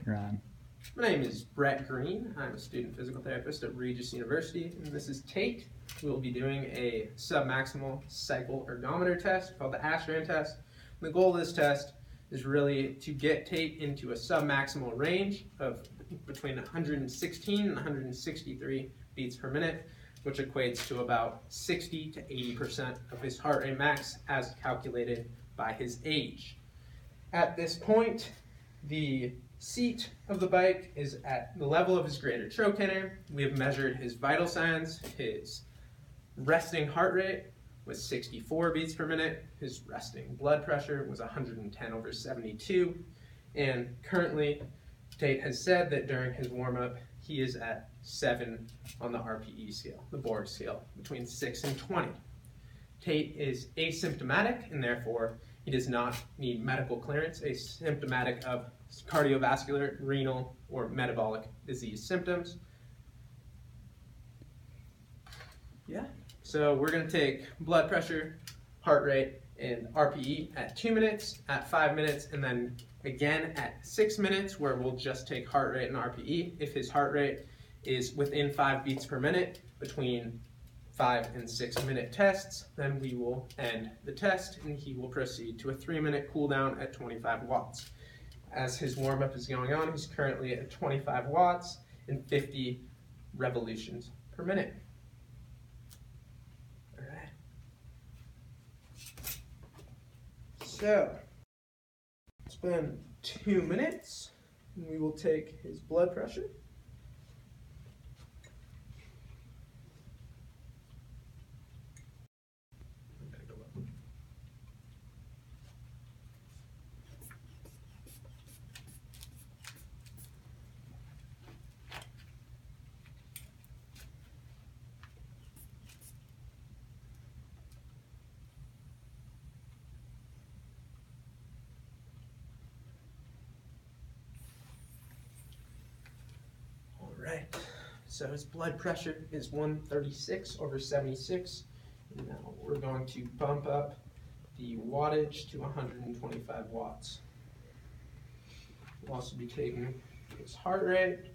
You're on. My name is Brett Green. I'm a student physical therapist at Regis University, and this is Tate. We'll be doing a submaximal cycle ergometer test called the Astrand test. And the goal of this test is really to get Tate into a submaximal range of between 116 and 163 beats per minute, which equates to about 60 to 80% of his heart rate max as calculated by his age. At this point, the seat of the bike is at the level of his greater trochanter. We have measured his vital signs. His resting heart rate was 64 beats per minute. His resting blood pressure was 110/72. And currently, Tate has said that during his warm-up, he is at 7 on the RPE scale, the Borg scale, between 6 and 20. Tate is asymptomatic, and therefore he does not need medical clearance, asymptomatic of cardiovascular, renal, or metabolic disease symptoms. Yeah, so we're going to take blood pressure, heart rate, and RPE at 2 minutes, at 5 minutes, and then again at 6 minutes, where we'll just take heart rate and RPE. If his heart rate is within 5 beats per minute between 5 and 6 minute tests, then we will end the test and he will proceed to a 3-minute cool down at 25 watts. As his warm-up is going on, he's currently at 25 watts and 50 revolutions per minute. All right. So, it's been 2 minutes, and we will take his blood pressure. Right, so his blood pressure is 136/76. And now we're going to bump up the wattage to 125 watts. We'll also be taking his heart rate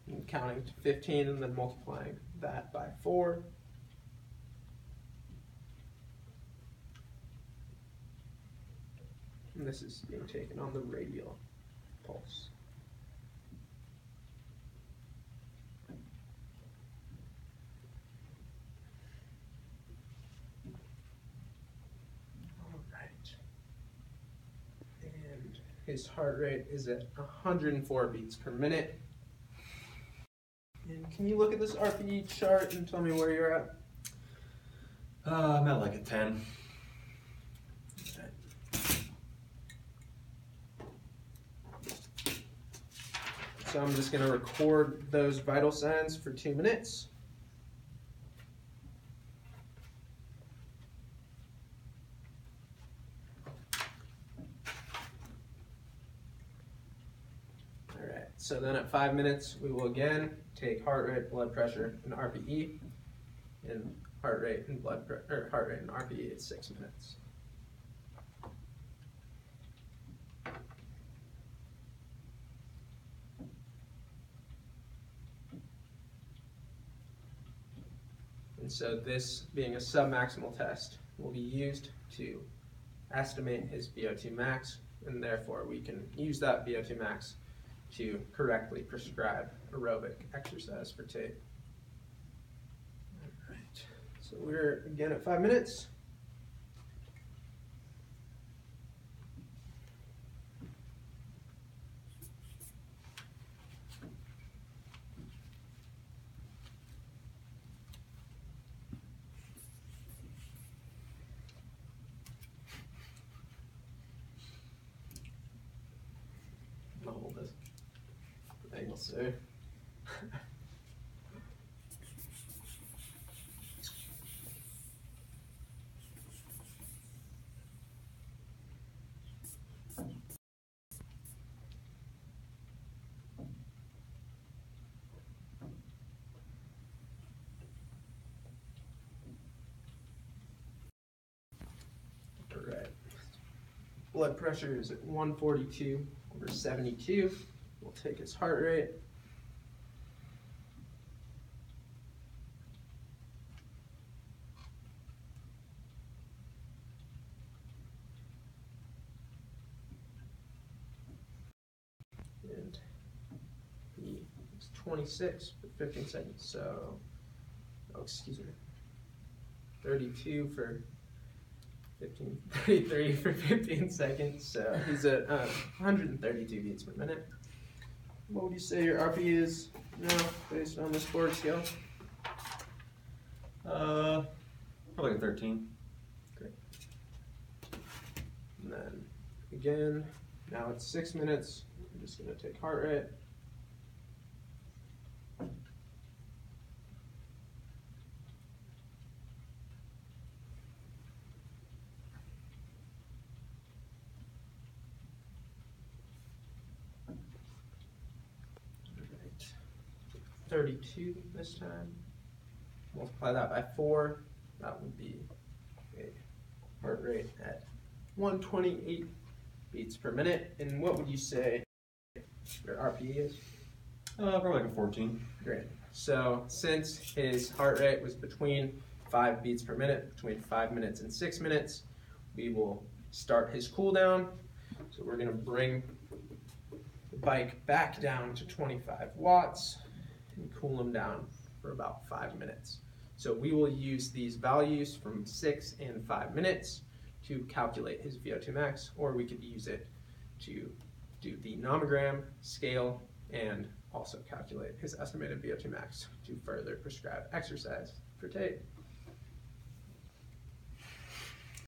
and counting to 15 and then multiplying that by 4. And this is being taken on the radial pulse. His heart rate is at 104 beats per minute. And can you look at this RPE chart and tell me where you're at? I'm at like a 10. Okay. So I'm just going to record those vital signs for 2 minutes. So then at 5 minutes, we will again take heart rate, blood pressure, and RPE, and heart rate and RPE at 6 minutes. And so this, being a submaximal test, will be used to estimate his VO2 max, and therefore we can use that VO2 max to correctly prescribe aerobic exercise for Tate. All right, so we're again at 5 minutes. I'll hold this. Angle, sir. All right. Blood pressure is at 142/72. We'll take his heart rate. And he was 26 for 15 seconds, so, oh, excuse me, 32 for 15, 33 for 15 seconds, so he's at 132 beats per minute. What would you say your RP is now, based on this board scale? Probably a 13. Great. And then, again, now it's 6 minutes. I'm just going to take heart rate. Alright. 32 this time. Multiply that by 4. That would be a heart rate at 128 beats per minute. And what would you say your RPE is? Probably like a 14. Great. So since his heart rate was between 5 beats per minute, between 5 minutes and 6 minutes, we will start his cool down. So we're going to bring the bike back down to 25 watts and cool him down for about 5 minutes. So we will use these values from 6 and 5 minutes to calculate his VO2 max, or we could use it to do the nomogram, scale, and also calculate his estimated VO2 max to further prescribe exercise for Tate.